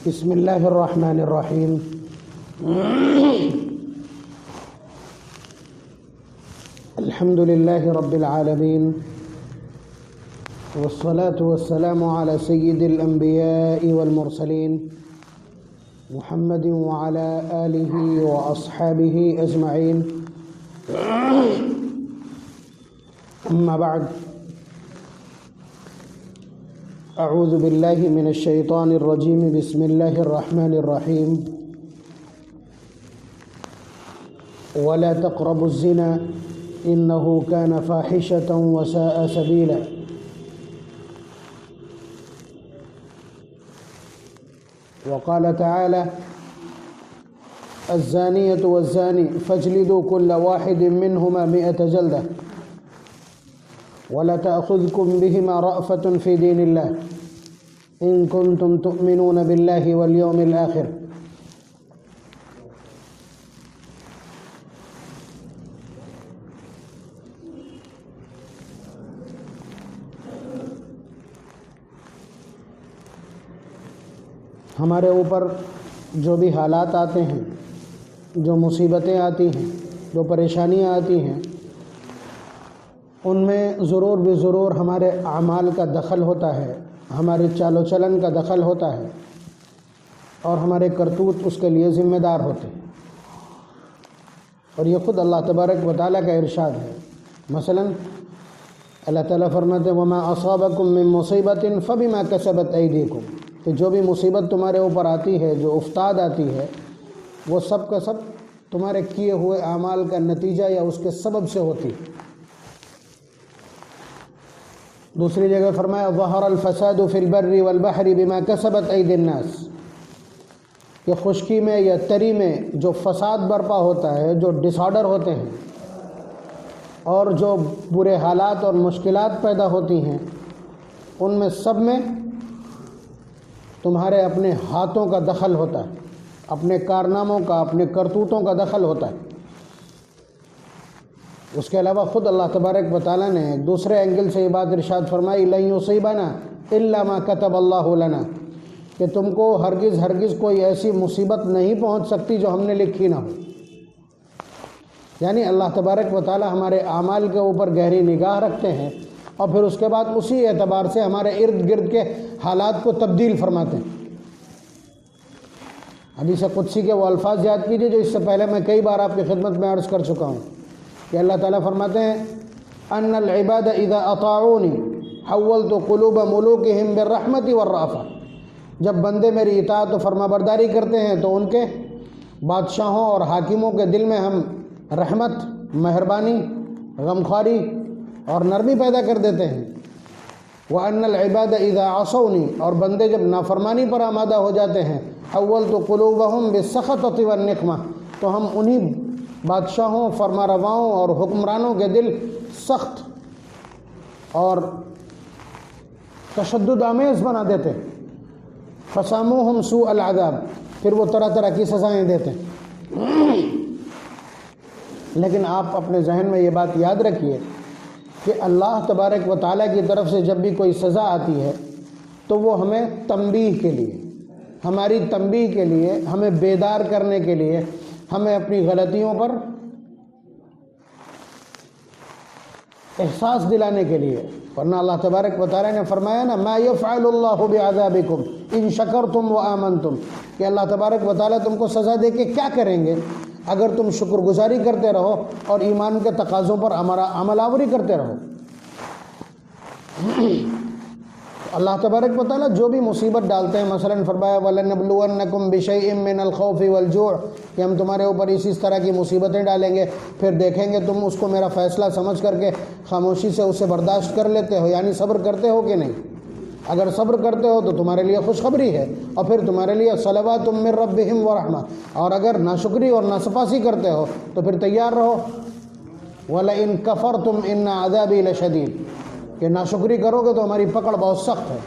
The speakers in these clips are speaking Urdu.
بسم اللہ الرحمن الرحیم الحمد للہ رب العالمین والصلاة والسلام على سید الانبیاء والمرسلین محمد وعلى آلہ واصحابہ اجمعین اما بعد اعوذ باللہ من الشیطان الرجیم بسم اللہ الرحمن الرحیم ولا تقربوا الزنا انه كان فاحشة وساء سبیلا وقال تعالى الزانية والزاني فاجلدوا كل واحد منهما 100 جلدة ولا تأخذكم بهما رأفة في دين الله إن كنتم تؤمنون بالله واليوم الآخر ہمارے اوپر جو بھی حالات آتے ہیں، جو مصیبتیں آتی ہیں، جو پریشانیاں آتی ہیں، ان میں ضرور بے ضرور ہمارے اعمال کا دخل ہوتا ہے، ہمارے چال و چلن کا دخل ہوتا ہے، اور ہمارے کرتوت اس کے لیے ذمہ دار ہوتے ہیں۔ اور یہ خود اللہ تبارک و تعالیٰ کا ارشاد ہے۔ مثلا اللہ تعالیٰ فرماتے ہیں وَمَا أَصَابَكُم مِّن مُّصِيبَةٍ فَبِمَا كَسَبَتْ أَيْدِيكُمْ، کہ جو بھی مصیبت تمہارے اوپر آتی ہے، جو افتاد آتی ہے، وہ سب کا سب تمہارے کیے ہوئے اعمال کا نتیجہ یا اس کے سبب سے ہوتی ہے۔ دوسری جگہ فرمایا ظَهَرَ الْفَسَادُ فِي الْبَرِّ وَالْبَحْرِ بِمَا كَسَبَتْ أَيْدِي النَّاسِ، کہ خشکی میں یا تری میں جو فساد برپا ہوتا ہے، جو ڈس آرڈر ہوتے ہیں، اور جو برے حالات اور مشکلات پیدا ہوتی ہیں، ان میں سب میں تمہارے اپنے ہاتھوں کا دخل ہوتا ہے، اپنے کارناموں کا، اپنے کرتوتوں کا دخل ہوتا ہے۔ اس کے علاوہ خود اللہ تبارک و تعالیٰ نے ایک دوسرے اینگل سے یہ بات ارشاد فرمائی لَن يُصِيبَنَا إِلَّا مَا كَتَبَ اللَّهُ لَنَا، کہ تم کو ہرگز کوئی ایسی مصیبت نہیں پہنچ سکتی جو ہم نے لکھی نہ ہو۔ یعنی اللہ تبارک و تعالیٰ ہمارے اعمال کے اوپر گہری نگاہ رکھتے ہیں، اور پھر اس کے بعد اسی اعتبار سے ہمارے ارد گرد کے حالات کو تبدیل فرماتے ہیں۔ حدیث قدسی کے وہ الفاظ یاد کیجئے جو اس سے پہلے میں کئی بار آپ کی خدمت میں عرض کر چکا ہوں، کہ اللہ تعالیٰ فرماتے ہیں ان العباد اذا اطاعونی حولت قلوب ملوکہم بالرحمت والرأفہ، جب بندے میری اطاعت و فرما برداری کرتے ہیں تو ان کے بادشاہوں اور حاکموں کے دل میں ہم رحمت، مہربانی، غمخواری اور نرمی پیدا کر دیتے ہیں۔ وَأَنَّ الْعِبَادَ إِذَا عَصَوْنِي، اور بندے جب نافرمانی پر آمادہ ہو جاتے ہیں حَوَّلْتُ قُلُوبَهُمْ بِالسَّخَطَةِ وَالنِّقْمَةِ، تو ہم انہی بادشاہوں، فرما رواؤں اور حکمرانوں کے دل سخت اور تشدد آمیز بنا دیتے ہیں۔ فَسَامُوهُمْ سُوءَ الْعَذَابِ، پھر وہ طرح طرح کی سزائیں دیتے ہیں۔ لیکن آپ اپنے ذہن میں یہ بات یاد رکھیے کہ اللہ تبارک و تعالیٰ کی طرف سے جب بھی کوئی سزا آتی ہے تو وہ ہمیں تنبیہ کے لیے، ہماری تنبیہ کے لیے، ہمیں بیدار کرنے کے لیے، ہمیں اپنی غلطیوں پر احساس دلانے کے لیے۔ ورنہ اللہ تبارک و تعالیٰ نے فرمایا نا ما يفعل اللہ بعذابکم ان شکرتم وآمنتم، کہ اللہ تبارک و تعالیٰ تم کو سزا دے کے کیا کریں گے اگر تم شکر گزاری کرتے رہو اور ایمان کے تقاضوں پر عمل آوری کرتے رہو۔ اللہ تبارک و تعالیٰ جو بھی مصیبت ڈالتے ہیں، مثلا فرمایا وَلَنَبْلُوَنَّكُمْ بِشَيْءٍ مِّنَ الْخَوْفِ وَالْجُوعِ، کہ ہم تمہارے اوپر اسی طرح کی مصیبتیں ڈالیں گے، پھر دیکھیں گے تم اس کو میرا فیصلہ سمجھ کر کے خاموشی سے اسے برداشت کر لیتے ہو، یعنی صبر کرتے ہو کہ نہیں۔ اگر صبر کرتے ہو تو تمہارے لیے خوشخبری ہے، اور پھر تمہارے لیے صلوات من ربہم ورحمہ، اور اگر ناشکری اور ناسپاسی کرتے ہو تو پھر تیار رہو وَلَئِن كَفَرْتُمْ إِنَّ عَذَابِي لَشَدِيدٌ، کہ ناشکری کرو گے تو ہماری پکڑ بہت سخت ہے۔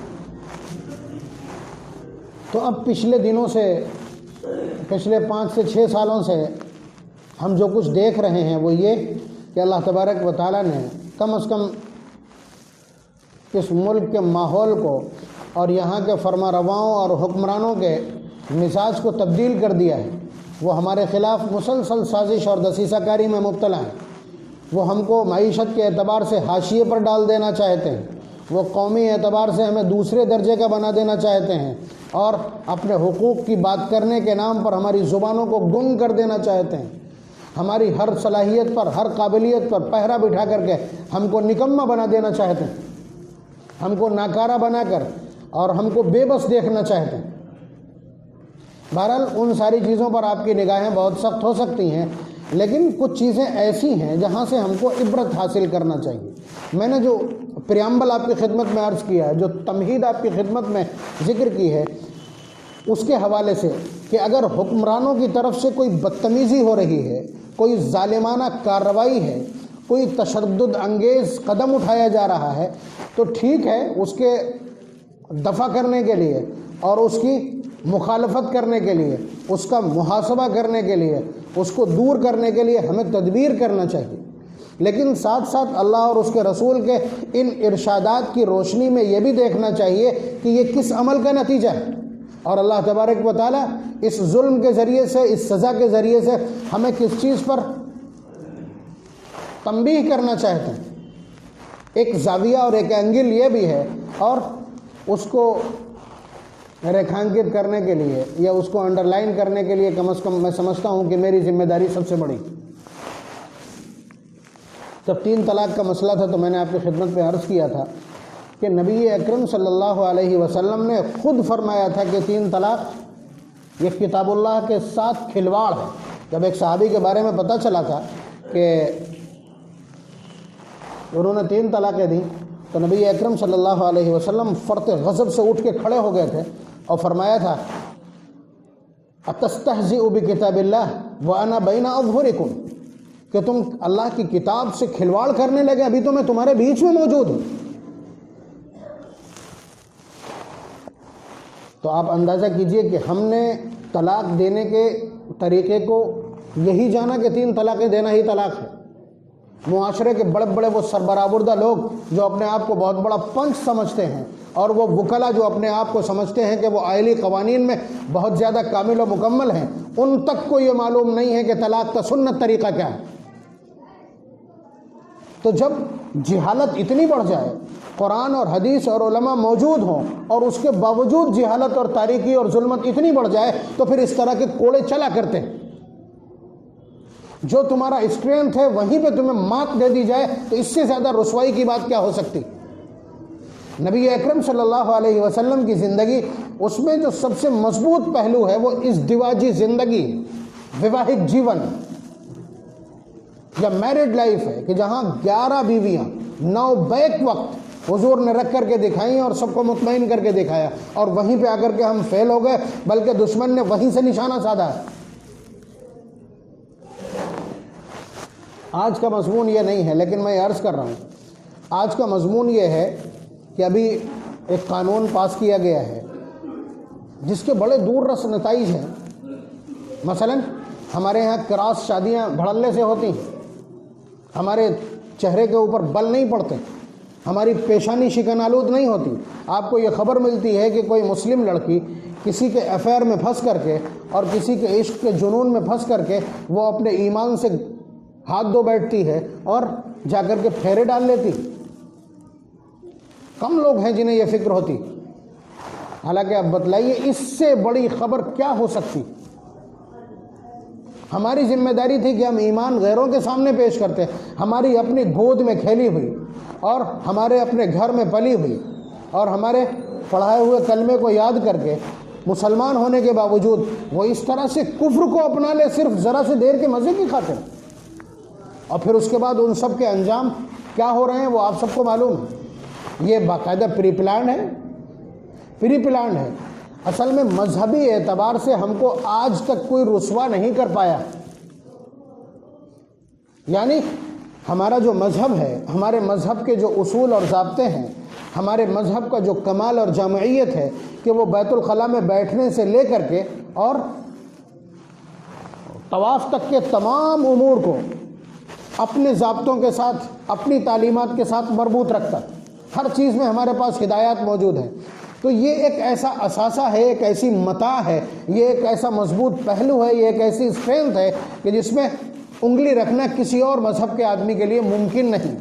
تو اب پچھلے دنوں سے، پچھلے 5 سے 6 سالوں سے ہم جو کچھ دیکھ رہے ہیں وہ یہ کہ اللہ تبارک و تعالیٰ نے کم از کم اس ملک کے ماحول کو اور یہاں کے فرما رواؤں اور حکمرانوں کے مزاج کو تبدیل کر دیا ہے، وہ ہمارے خلاف مسلسل سازش اور دسیسہ کاری میں مبتلا ہیں، وہ ہم کو معیشت کے اعتبار سے حاشیے پر ڈال دینا چاہتے ہیں، وہ قومی اعتبار سے ہمیں دوسرے درجے کا بنا دینا چاہتے ہیں، اور اپنے حقوق کی بات کرنے کے نام پر ہماری زبانوں کو گنگ کر دینا چاہتے ہیں، ہماری ہر صلاحیت پر، ہر قابلیت پر پہرا بٹھا کر کے ہم کو نکمہ بنا دینا چاہتے ہیں، ہم کو ناکارہ بنا کر اور ہم کو بے بس دیکھنا چاہتے ہیں۔ بہرحال ان ساری چیزوں پر آپ کی نگاہیں بہت سخت ہو سکتی ہیں، لیکن کچھ چیزیں ایسی ہیں جہاں سے ہم کو عبرت حاصل کرنا چاہیے۔ میں نے جو پریامبل آپ کی خدمت میں عرض کیا ہے، جو تمہید آپ کی خدمت میں ذکر کی ہے، اس کے حوالے سے کہ اگر حکمرانوں کی طرف سے کوئی بدتمیزی ہو رہی ہے، کوئی ظالمانہ کارروائی ہے، کوئی تشدد انگیز قدم اٹھایا جا رہا ہے، تو ٹھیک ہے، اس کے دفع کرنے کے لیے اور اس کی مخالفت کرنے کے لیے، اس کا محاسبہ کرنے کے لیے، اس کو دور کرنے کے لیے ہمیں تدبیر کرنا چاہیے، لیکن ساتھ ساتھ اللہ اور اس کے رسول کے ان ارشادات کی روشنی میں یہ بھی دیکھنا چاہیے کہ یہ کس عمل کا نتیجہ ہے، اور اللہ تبارک و تعالیٰ اس ظلم کے ذریعے سے، اس سزا کے ذریعے سے ہمیں کس چیز پر تنبیہ کرنا چاہتے ہیں۔ ایک زاویہ اور ایک اینگل یہ بھی ہے، اور اس کو ریکھانکت کرنے کے لیے یا اس کو انڈر لائن کرنے کے لیے کم از کم میں سمجھتا ہوں کہ میری ذمہ داری سب سے بڑی۔ جب 3 طلاق کا مسئلہ تھا تو میں نے آپ کی خدمت میں عرض کیا تھا کہ نبی اکرم صلی اللہ علیہ وسلم نے خود فرمایا تھا کہ 3 طلاق یہ کتاب اللہ کے ساتھ کھلواڑ ہے۔ جب ایک صحابی کے بارے میں پتہ چلا تھا کہ انہوں نے 3 طلاقیں دیں تو نبی اکرم صلی اللہ علیہ وسلم فرط غضب سے اٹھ کے کھڑے ہو گئے تھے اور فرمایا تھا اتستہزئ بکتاب اللہ وانا بین اظہرکم، کہ تم اللہ کی کتاب سے کھلواڑ کرنے لگے، ابھی تو میں تمہارے بیچ میں موجود ہوں۔ تو آپ اندازہ کیجئے کہ ہم نے طلاق دینے کے طریقے کو یہی جانا کہ 3 طلاقیں دینا ہی طلاق ہے۔ معاشرے کے بڑے بڑے وہ سربراہبردہ لوگ جو اپنے آپ کو بہت بڑا پنچ سمجھتے ہیں، اور وہ وکلا جو اپنے آپ کو سمجھتے ہیں کہ وہ آئلی قوانین میں بہت زیادہ کامل و مکمل ہیں، ان تک کو یہ معلوم نہیں ہے کہ طلاق کا سنت طریقہ کیا ہے۔ تو جب جہالت اتنی بڑھ جائے، قرآن اور حدیث اور علماء موجود ہوں اور اس کے باوجود جہالت اور تاریکی اور ظلمت اتنی بڑھ جائے، تو پھر اس طرح کے کوڑے چلا کرتے ہیں۔ جو تمہارا اسٹرینتھ ہے وہیں پہ تمہیں مات دے دی جائے تو اس سے زیادہ رسوائی کی بات کیا ہو سکتی۔ نبی اکرم صلی اللہ علیہ وسلم کی زندگی، اس میں جو سب سے مضبوط پہلو ہے وہ ازدواجی زندگی، وواہک جیون یا میرڈ لائف ہے، کہ جہاں 11 بیویاں 9 بیک وقت حضور نے رکھ کر کے دکھائیں اور سب کو مطمئن کر کے دکھایا، اور وہیں پہ آ کر کے ہم فیل ہو گئے، بلکہ دشمن نے وہیں سے نشانہ سادھا ہے۔ آج کا مضمون یہ نہیں ہے، لیکن میں عرض کر رہا ہوں آج کا مضمون یہ ہے کہ ابھی ایک قانون پاس کیا گیا ہے جس کے بڑے دور رس نتائج ہیں۔ مثلا ہمارے ہاں کراس شادیاں دھڑلے سے ہوتی ہیں، ہمارے چہرے کے اوپر بل نہیں پڑتے، ہماری پیشانی شکن آلود نہیں ہوتی۔ آپ کو یہ خبر ملتی ہے کہ کوئی مسلم لڑکی کسی کے افیئر میں پھنس کر کے اور کسی کے عشق کے جنون میں پھنس کر کے وہ اپنے ایمان سے ہاتھ دھو بیٹھتی ہے اور جا کر کے پھیرے ڈال لیتی۔ کم لوگ ہیں جنہیں یہ فکر ہوتی۔ حالانکہ اب بتلائیے اس سے بڑی خبر کیا ہو سکتی۔ ہماری ذمہ داری تھی کہ ہم ایمان غیروں کے سامنے پیش کرتے، ہماری اپنی گود میں کھیلی ہوئی اور ہمارے اپنے گھر میں پلی ہوئی اور ہمارے پڑھائے ہوئے کلمے کو یاد کر کے مسلمان ہونے کے باوجود وہ اس طرح سے کفر کو اپنا لے صرف ذرا سے دیر کے مزے کی خاطر، اور پھر اس کے بعد ان سب کے انجام کیا ہو رہے ہیں وہ آپ سب کو معلوم ہے۔ یہ باقاعدہ پری پلانڈ ہے۔ اصل میں مذہبی اعتبار سے ہم کو آج تک کوئی رسوا نہیں کر پایا۔ یعنی ہمارا جو مذہب ہے، ہمارے مذہب کے جو اصول اور ضابطے ہیں، ہمارے مذہب کا جو کمال اور جامعیت ہے کہ وہ بیت الخلاء میں بیٹھنے سے لے کر کے اور طواف تک کے تمام امور کو اپنے ضابطوں کے ساتھ، اپنی تعلیمات کے ساتھ مربوط رکھتا۔ ہر چیز میں ہمارے پاس ہدایات موجود ہیں۔ تو تو یہ ایک ایسا اثاثہ ہے، ایک ایسی متاع ہے، یہ ایک ایسا مضبوط پہلو ہے، یہ ایک ایسی اسٹرینتھ ہے کہ جس میں انگلی رکھنا کسی اور مذہب کے آدمی کے لیے ممکن نہیں۔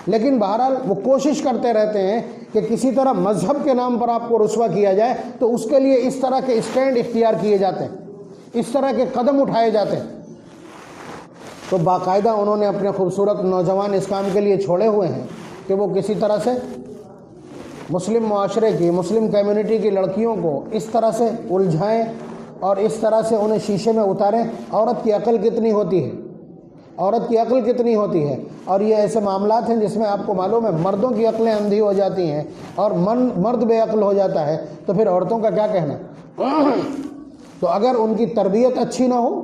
لیکن بہرحال وہ کوشش کرتے رہتے ہیں کہ کسی طرح مذہب کے نام پر آپ کو رسوا کیا جائے، تو اس کے لیے اس طرح کے اسٹینڈ اختیار کیے جاتے ہیں، اس طرح کے قدم اٹھائے جاتے ہیں۔ تو باقاعدہ انہوں نے اپنے خوبصورت نوجوان اس کام کے لیے چھوڑے ہوئے ہیں کہ وہ کسی طرح سے مسلم معاشرے کی، مسلم کمیونٹی کی لڑکیوں کو اس طرح سے الجھائیں اور اس طرح سے انہیں شیشے میں اتاریں۔ عورت کی عقل کتنی ہوتی ہے، عورت کی عقل کتنی ہوتی ہے، اور یہ ایسے معاملات ہیں جس میں آپ کو معلوم ہے مردوں کی عقلیں اندھی ہو جاتی ہیں اور مرد بے عقل ہو جاتا ہے، تو پھر عورتوں کا کیا کہنا۔ تو اگر ان کی تربیت اچھی نہ ہو،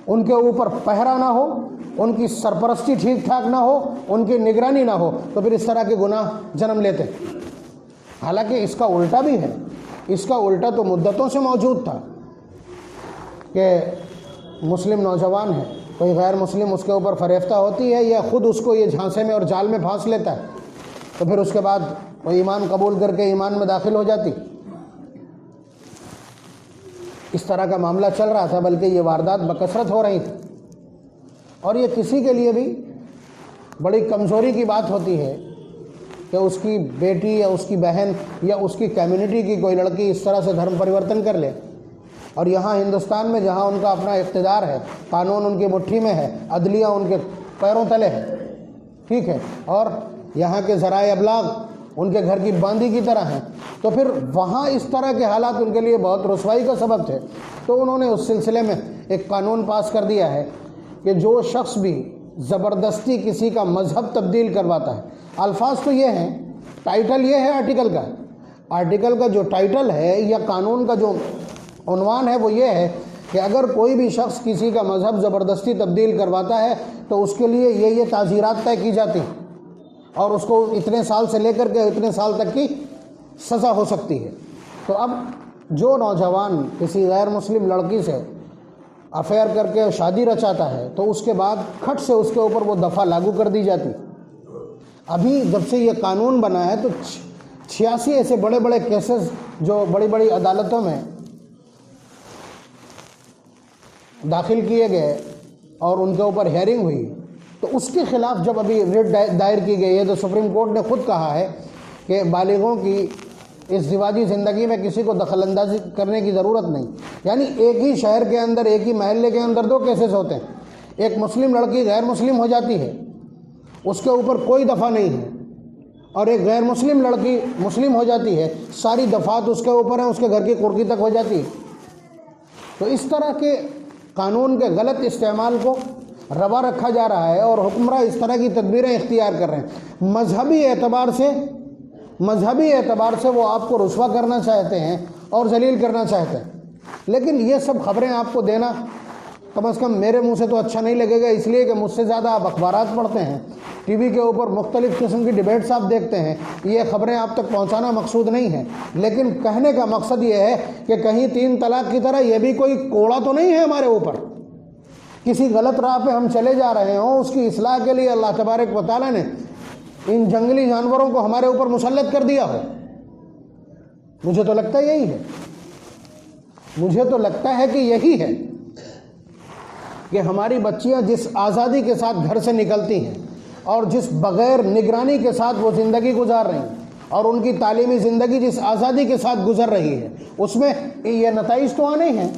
ان کے اوپر پہرا نہ ہو، ان کی سرپرستی ٹھیک ٹھاک نہ ہو، ان کی نگرانی نہ ہو، تو پھر اس طرح کے گناہ جنم لیتے۔ حالانکہ اس کا الٹا بھی ہے، اس کا الٹا تو مدتوں سے موجود تھا کہ مسلم نوجوان ہے، کوئی غیر مسلم اس کے اوپر فریفتہ ہوتی ہے یا خود اس کو یہ جھانسے میں اور جال میں پھانس لیتا ہے، تو پھر اس کے بعد وہ ایمان قبول کر کے ایمان میں داخل ہو جاتی۔ اس طرح کا معاملہ چل رہا تھا، بلکہ یہ واردات بکثرت ہو رہی تھی، اور یہ کسی کے لیے بھی بڑی کمزوری کی بات ہوتی ہے کہ اس کی بیٹی یا اس کی بہن یا اس کی کمیونٹی کی کوئی لڑکی اس طرح سے دھرم پریورتن کر لے۔ اور یہاں ہندوستان میں جہاں ان کا اپنا اقتدار ہے، قانون ان کی مٹھی میں ہے، عدلیہ ان کے پیروں تلے ہے، ٹھیک ہے، اور یہاں کے ذرائع ابلاغ ان کے گھر کی باندی کی طرح ہیں، تو پھر وہاں اس طرح کے حالات ان کے لیے بہت رسوائی کا سبب تھے۔ تو انہوں نے اس سلسلے میں ایک قانون پاس کر دیا ہے کہ جو شخص بھی زبردستی کسی کا مذہب تبدیل کرواتا ہے، الفاظ تو یہ ہیں، ٹائٹل یہ ہے آرٹیکل کا جو ٹائٹل ہے یا قانون کا جو عنوان ہے وہ یہ ہے کہ اگر کوئی بھی شخص کسی کا مذہب زبردستی تبدیل کرواتا ہے تو اس کے لیے یہ تعزیرات طے کی جاتی ہیں اور اس کو اتنے سال سے لے کر کے اتنے سال تک کی سزا ہو سکتی ہے۔ تو اب جو نوجوان کسی غیر مسلم لڑکی سے افیئر کر کے شادی رچاتا ہے تو اس کے بعد کھٹ سے اس کے اوپر وہ دفعہ لاگو کر دی جاتی۔ ابھی جب سے یہ قانون بنا ہے تو 86 ایسے بڑے بڑے کیسز جو بڑی بڑی عدالتوں میں داخل کیے گئے اور ان کے اوپر ہیئرنگ ہوئی، تو اس کے خلاف جب ابھی ریٹ دائر کی گئی ہے تو سپریم کورٹ نے خود کہا ہے کہ بالغوں کی اس ازدواجی زندگی میں کسی کو دخل اندازی کرنے کی ضرورت نہیں۔ یعنی ایک ہی شہر کے اندر، ایک ہی محلے کے اندر 2 کیسز ہوتے ہیں، ایک مسلم لڑکی غیر مسلم ہو جاتی ہے، اس کے اوپر کوئی دفعہ نہیں ہے، اور ایک غیر مسلم لڑکی مسلم ہو جاتی ہے، ساری دفعات اس کے اوپر ہیں، اس کے گھر کی قرقی تک ہو جاتی ہے۔ تو اس طرح کے قانون کے غلط استعمال کو روا رکھا جا رہا ہے اور حکمراں اس طرح کی تدبیریں اختیار کر رہے ہیں۔ مذہبی اعتبار سے وہ آپ کو رسوا کرنا چاہتے ہیں اور ذلیل کرنا چاہتے ہیں، لیکن یہ سب خبریں آپ کو دینا کم از کم میرے منہ سے تو اچھا نہیں لگے گا، اس لیے کہ مجھ سے زیادہ آپ اخبارات پڑھتے ہیں، ٹی وی کے اوپر مختلف قسم کی ڈیبیٹس آپ دیکھتے ہیں، یہ خبریں آپ تک پہنچانا مقصود نہیں ہے، لیکن کہنے کا مقصد یہ ہے کہ کہیں 3 طلاق کی طرح یہ بھی کوئی کوڑا تو نہیں ہے ہمارے اوپر، کسی غلط راہ پہ ہم چلے جا رہے ہوں، اس کی اصلاح کے لیے اللہ تبارک و تعالیٰ نے ان جنگلی جانوروں کو ہمارے اوپر مسلط کر دیا ہو۔ مجھے تو لگتا ہے یہی ہے، مجھے تو لگتا ہے کہ یہی ہے کہ ہماری بچیاں جس آزادی کے ساتھ گھر سے نکلتی ہیں اور جس بغیر نگرانی کے ساتھ وہ زندگی گزار رہی ہیں اور ان کی تعلیمی زندگی جس آزادی کے ساتھ گزر رہی ہے، اس میں یہ نتائج تو آنے ہیں،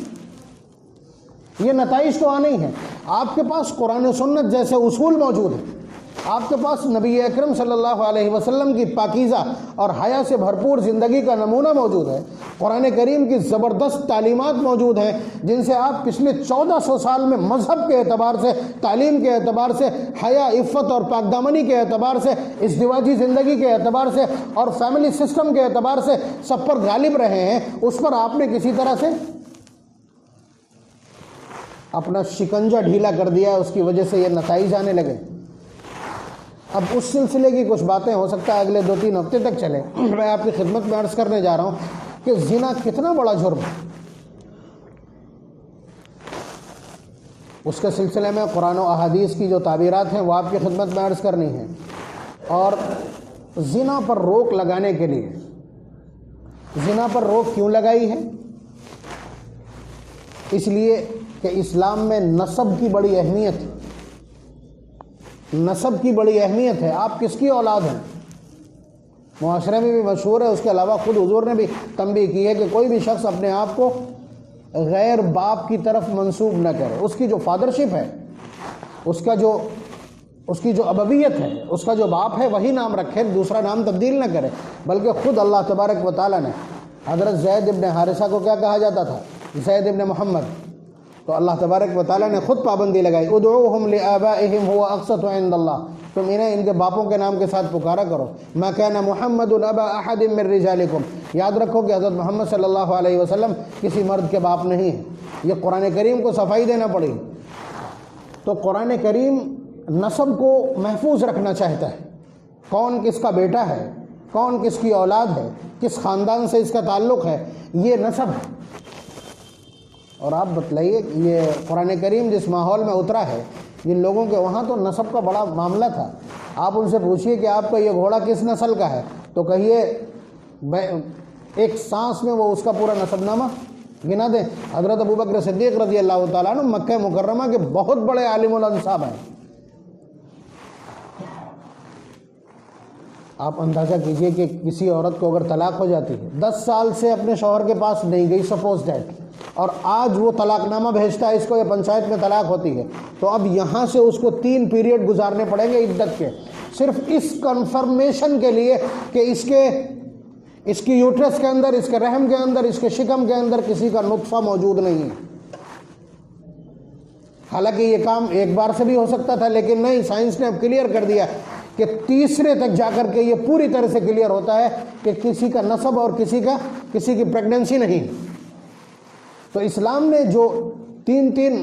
یہ نتائج تو آنے ہی ہیں۔ آپ کے پاس قرآن و سنت جیسے اصول موجود ہیں، آپ کے پاس نبی اکرم صلی اللہ علیہ وسلم کی پاکیزہ اور حیا سے بھرپور زندگی کا نمونہ موجود ہے، قرآن کریم کی زبردست تعلیمات موجود ہیں جن سے آپ پچھلے 1400 سال میں مذہب کے اعتبار سے، تعلیم کے اعتبار سے، حیا، عفت اور پاکدامنی کے اعتبار سے، ازدواجی زندگی کے اعتبار سے اور فیملی سسٹم کے اعتبار سے سب پر غالب رہے ہیں، اس پر آپ نے کسی طرح سے اپنا شکنجہ ڈھیلا کر دیا، اس کی وجہ سے یہ نتائج آنے لگے۔ اب اس سلسلے کی کچھ باتیں ہو سکتا ہے اگلے 2-3 ہفتے تک چلے، میں آپ کی خدمت میں عرض کرنے جا رہا ہوں کہ زنا کتنا بڑا جرم ہے۔ اس کے سلسلے میں قرآن و احادیث کی جو تعبیرات ہیں وہ آپ کی خدمت میں عرض کرنی ہے، اور زنا پر روک لگانے کے لیے زنا پر روک کیوں لگائی ہے؟ اس لیے کہ اسلام میں نسب کی بڑی اہمیت ہے، نسب کی بڑی اہمیت ہے۔ آپ کس کی اولاد ہیں؟ معاشرے میں بھی مشہور ہے، اس کے علاوہ خود حضور نے بھی تنبیہ کی ہے کہ کوئی بھی شخص اپنے آپ کو غیر باپ کی طرف منسوب نہ کرے۔ اس کی جو فادرشپ ہے، اس کی جو ابویت ہے، اس کا جو باپ ہے وہی نام رکھے، دوسرا نام تبدیل نہ کرے، بلکہ خود اللہ تبارک و تعالیٰ نے حضرت زید ابن حارثہ کو کیا کہا جاتا تھا؟ زید ابن محمد۔ تو اللہ تبارک و تعالیٰ نے خود پابندی لگائی، ادعوہم لآبائہم هو اقسط عند اللہ، تم انہیں ان کے باپوں کے نام کے ساتھ پکارا کرو۔ ما کان محمد ابا احد من رجالکم، یاد رکھو کہ حضرت محمد صلی اللہ علیہ وسلم کسی مرد کے باپ نہیں ہیں۔ یہ قرآن کریم کو صفائی دینا پڑی۔ تو قرآن کریم نسب کو محفوظ رکھنا چاہتا ہے، کون کس کا بیٹا ہے، کون کس کی اولاد ہے، کس خاندان سے اس کا تعلق ہے، یہ نسب ہے۔ اور آپ بتلائیے کہ یہ قرآن کریم جس ماحول میں اترا ہے، جن لوگوں کے وہاں تو نسب کا بڑا معاملہ تھا۔ آپ ان سے پوچھیے کہ آپ کا یہ گھوڑا کس نسل کا ہے، تو کہیے ایک سانس میں وہ اس کا پورا نسب نامہ گنا دیں۔ حضرت ابوبکر صدیق رضی اللہ تعالیٰ عنہ مکہ مکرمہ کے بہت بڑے عالم الانصاب ہیں۔ آپ اندازہ کیجئے کہ کسی عورت کو اگر طلاق ہو جاتی ہے، 10 سال سے اپنے شوہر کے پاس نہیں گئی سپوز دیٹ، اور آج وہ طلاق نامہ بھیجتا ہے اس کو، یا پنچایت میں طلاق ہوتی ہے، تو اب یہاں سے اس کو 3 پیریڈ گزارنے پڑیں گے عدت کے، صرف اس کنفرمیشن کے لیے کہ اس کی یوٹرس کے اندر، اس کے رحم کے اندر، اس کے شکم کے اندر کسی کا نطفہ موجود نہیں ہے۔ حالانکہ یہ کام ایک بار سے بھی ہو سکتا تھا، لیکن نہیں، سائنس نے اب کلیئر کر دیا کہ تیسرے تک جا کر کے یہ پوری طرح سے کلیئر ہوتا ہے کہ کسی کا نسب اور کسی کی پریگننسی نہیں۔ تو اسلام نے جو 3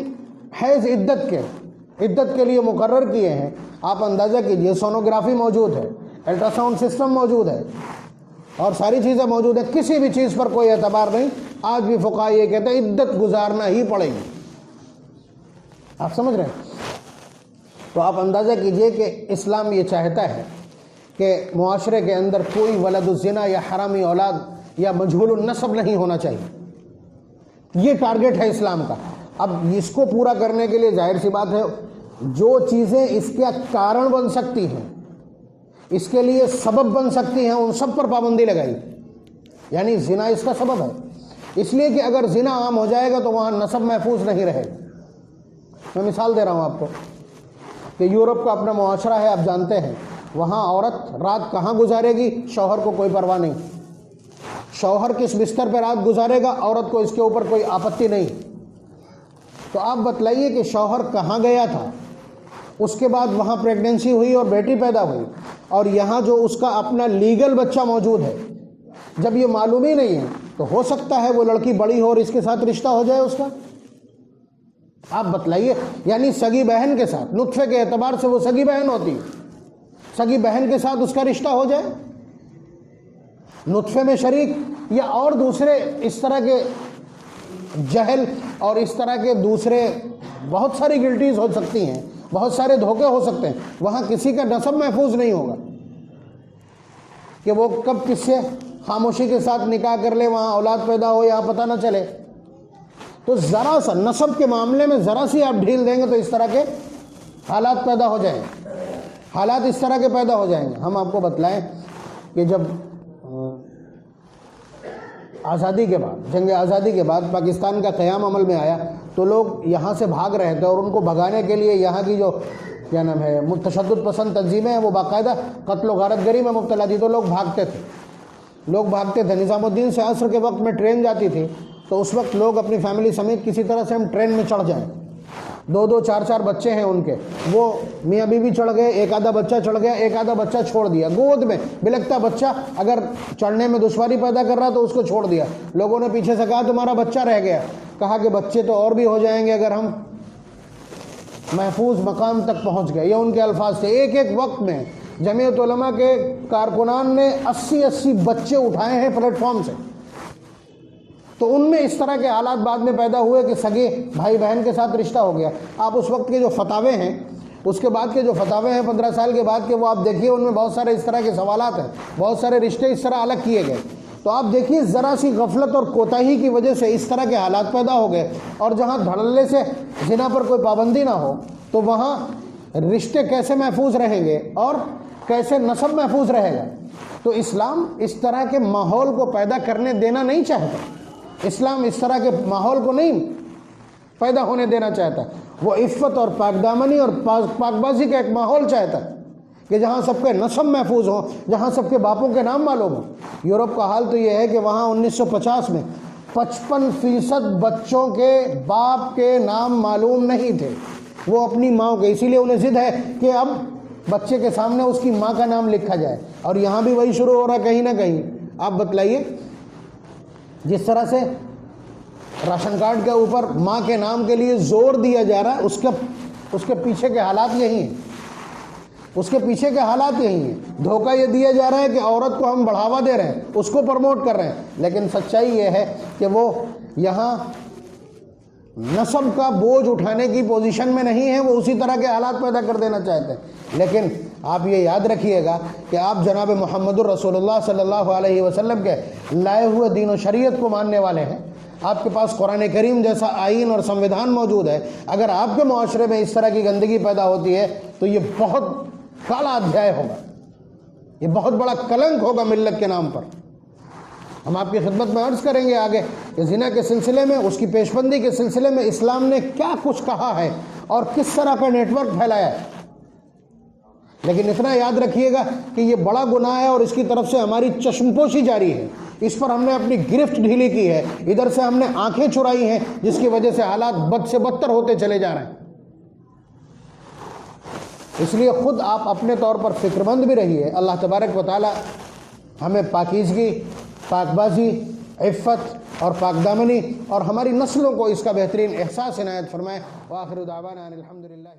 حیض عدت کے لیے مقرر کیے ہیں، آپ اندازہ کیجئے، سونوگرافی موجود ہے، الٹراساؤنڈ سسٹم موجود ہے، اور ساری چیزیں موجود ہیں، کسی بھی چیز پر کوئی اعتبار نہیں۔ آج بھی فقہاء یہ کہتے ہیں عدت گزارنا ہی پڑے گی۔ آپ سمجھ رہے ہیں؟ تو آپ اندازہ کیجئے کہ اسلام یہ چاہتا ہے کہ معاشرے کے اندر کوئی ولد الزنا یا حرامی اولاد یا مجہول النسب نہیں ہونا چاہیے۔ یہ ٹارگٹ ہے اسلام کا۔ اب اس کو پورا کرنے کے لیے ظاہر سی بات ہے، جو چیزیں اس کا کارن بن سکتی ہیں، اس کے لیے سبب بن سکتی ہیں، ان سب پر پابندی لگائی۔ یعنی زنا اس کا سبب ہے، اس لیے کہ اگر زنا عام ہو جائے گا تو وہاں نسب محفوظ نہیں رہے گا۔ میں مثال دے رہا ہوں آپ کو کہ یورپ کا اپنا معاشرہ ہے، آپ جانتے ہیں، وہاں عورت رات کہاں گزارے گی شوہر کو کوئی پرواہ نہیں، شوہر کس بستر پہ رات گزارے گا عورت کو اس کے اوپر کوئی آپتی نہیں۔ تو آپ بتلائیے کہ شوہر کہاں گیا تھا، اس کے بعد وہاں پریگننسی ہوئی اور بیٹی پیدا ہوئی، اور یہاں جو اس کا اپنا لیگل بچہ موجود ہے، جب یہ معلوم ہی نہیں ہے تو ہو سکتا ہے وہ لڑکی بڑی ہو اور اس کے ساتھ رشتہ ہو جائے اس کا۔ آپ بتلائیے، یعنی سگی بہن کے ساتھ، نطفے کے اعتبار سے وہ سگی بہن ہوتی ہے، سگی بہن کے ساتھ اس کا رشتہ ہو جائے، نطفے میں شریک، یا اور دوسرے اس طرح کے جہل اور اس طرح کے دوسرے بہت ساری گلٹیز ہو سکتی ہیں، بہت سارے دھوکے ہو سکتے ہیں۔ وہاں کسی کا نسب محفوظ نہیں ہوگا کہ وہ کب کس سے خاموشی کے ساتھ نکاح کر لے، وہاں اولاد پیدا ہو یا پتہ نہ چلے۔ تو ذرا سا نسب کے معاملے میں ذرا سی آپ ڈھیل دیں گے تو اس طرح کے حالات پیدا ہو جائیں گے، حالات اس طرح کے پیدا ہو جائیں گے۔ ہم آپ کو بتلائیں کہ جب آزادی کے بعد، جنگ آزادی کے بعد پاکستان کا قیام عمل میں آیا تو لوگ یہاں سے بھاگ رہے تھے، اور ان کو بھگانے کے لیے یہاں کی جو کیا نام ہے تشدد پسند تنظیمیں ہیں وہ باقاعدہ قتل و غارت گری میں مبتلا تھی، تو لوگ بھاگتے تھے۔ نظام الدین سے عصر کے وقت میں ٹرین جاتی تھی تو اس وقت لوگ اپنی فیملی سمیت کسی طرح سے ہم ٹرین میں چڑھ جائیں، 2 4 بچے ہیں ان کے، وہ میاں بیوی چڑھ گئے، ایک آدھا بچہ چڑھ گیا، ایک آدھا بچہ چھوڑ دیا گود میں، بلکتا بچہ اگر چڑھنے میں دشواری پیدا کر رہا تو اس کو چھوڑ دیا۔ لوگوں نے پیچھے سے کہا تمہارا بچہ رہ گیا، کہا کہ بچے تو اور بھی ہو جائیں گے اگر ہم محفوظ مقام تک پہنچ گئے۔ یہ ان کے الفاظ تھے۔ ایک وقت میں جمعیت علماء کے کارکنان نے 80 بچے اٹھائے ہیں پلیٹ فارم سے۔ تو ان میں اس طرح کے حالات بعد میں پیدا ہوئے کہ سگے بھائی بہن کے ساتھ رشتہ ہو گیا۔ آپ اس وقت کے جو فتاوے ہیں، اس کے بعد کے جو فتاوے ہیں 15 سال کے بعد کے، وہ آپ دیکھیے ان میں بہت سارے اس طرح کے سوالات ہیں، بہت سارے رشتے اس طرح الگ کیے گئے۔ تو تو آپ دیکھیے ذرا سی غفلت اور کوتاہی کی وجہ سے اس طرح کے حالات پیدا ہو گئے، اور جہاں دھڑلے سے زنا پر کوئی پابندی نہ ہو تو وہاں رشتے کیسے محفوظ رہیں گے اور کیسے نسب محفوظ رہے گا؟ تو اسلام اس طرح کے ماحول کو پیدا کرنے دینا نہیں چاہتا، اسلام اس طرح کے ماحول کو نہیں پیدا ہونے دینا چاہتا، وہ عفت اور پاک دامنی اور پاک بازی کا ایک ماحول چاہتا ہے کہ جہاں سب کے نسب محفوظ ہوں، جہاں سب کے باپوں کے نام معلوم ہوں۔ یورپ کا حال تو یہ ہے کہ وہاں 1950 میں 55% بچوں کے باپ کے نام معلوم نہیں تھے، وہ اپنی ماں کے، اسی لیے انہیں ضد ہے کہ اب بچے کے سامنے اس کی ماں کا نام لکھا جائے، اور یہاں بھی وہی شروع ہو رہا ہے کہیں نہ کہیں۔ آپ بتلائیے، جس طرح سے راشن کارڈ کے اوپر ماں کے نام کے لیے زور دیا جا رہا ہے، اس کے پیچھے کے حالات یہی ہیں، اس کے پیچھے کے حالات یہی ہیں۔ دھوکہ یہ دیا جا رہا ہے کہ عورت کو ہم بڑھاوا دے رہے ہیں، اس کو پروموٹ کر رہے ہیں، لیکن سچائی یہ ہے کہ وہ یہاں نسب کا بوجھ اٹھانے کی پوزیشن میں نہیں ہے، وہ اسی طرح کے حالات پیدا کر دینا چاہتے ہیں۔ لیکن آپ یہ یاد رکھیے گا کہ آپ جناب محمد الرسول اللہ صلی اللہ علیہ وسلم کے لائے ہوئے دین و شریعت کو ماننے والے ہیں، آپ کے پاس قرآن کریم جیسا آئین اور سنویدھان موجود ہے۔ اگر آپ کے معاشرے میں اس طرح کی گندگی پیدا ہوتی ہے تو یہ بہت کالا ادھیائے ہوگا، یہ بہت بڑا کلنک ہوگا ملت کے نام پر۔ ہم آپ کی خدمت میں عرض کریں گے آگے کہ زنا کے سلسلے میں، اس کی پیشبندی کے سلسلے میں اسلام نے کیا کچھ کہا ہے اور کس طرح کا نیٹ ورک پھیلایا ہے۔ لیکن اتنا یاد رکھیے گا کہ یہ بڑا گناہ ہے اور اس کی طرف سے ہماری چشم پوشی جاری ہے، اس پر ہم نے اپنی گرفت ڈھیلی کی ہے، ادھر سے ہم نے آنکھیں چرائی ہیں، جس کی وجہ سے حالات بد سے بدتر ہوتے چلے جا رہے ہیں۔ اس لیے خود آپ اپنے طور پر فکر مند بھی رہیے، اللہ تبارک و تعالی ہمیں پاکیزگی، پاک بازی، عفت اور پاک دامنی اور ہماری نسلوں کو اس کا بہترین احساس عنایت فرمائے۔ وآخر دعوانا ان الحمد للہ۔